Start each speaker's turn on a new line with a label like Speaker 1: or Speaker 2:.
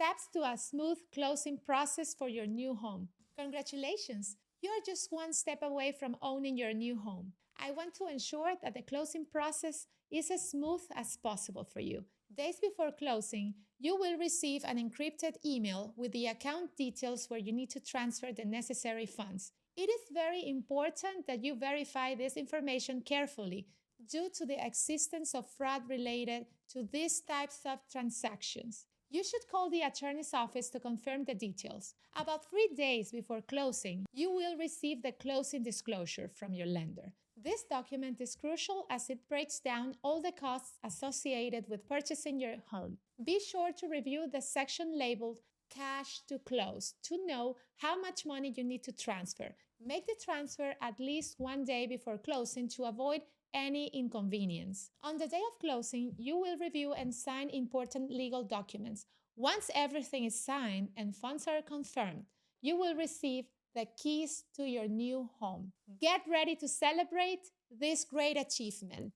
Speaker 1: steps to a smooth closing process for your new home. Congratulations! You are just one step away from owning your new home. I want to ensure that the closing process is as smooth as possible for you. Days before closing, you will receive an encrypted email with the account details where you need to transfer the necessary funds. It is very important that you verify this information carefully due to the existence of fraud related to these types of transactions. You should call the attorney's office to confirm the details. About 3 days before closing, you will receive the closing disclosure from your lender. This document is crucial as it breaks down all the costs associated with purchasing your home. Be sure to review the section labeled Cash to Close to know how much money you need to transfer. Make the transfer at least 1 day before closing to avoid any inconvenience. On the day of closing, you will review and sign important legal documents. Once everything is signed and funds are confirmed, you will receive the keys to your new home. Get ready to celebrate this great achievement.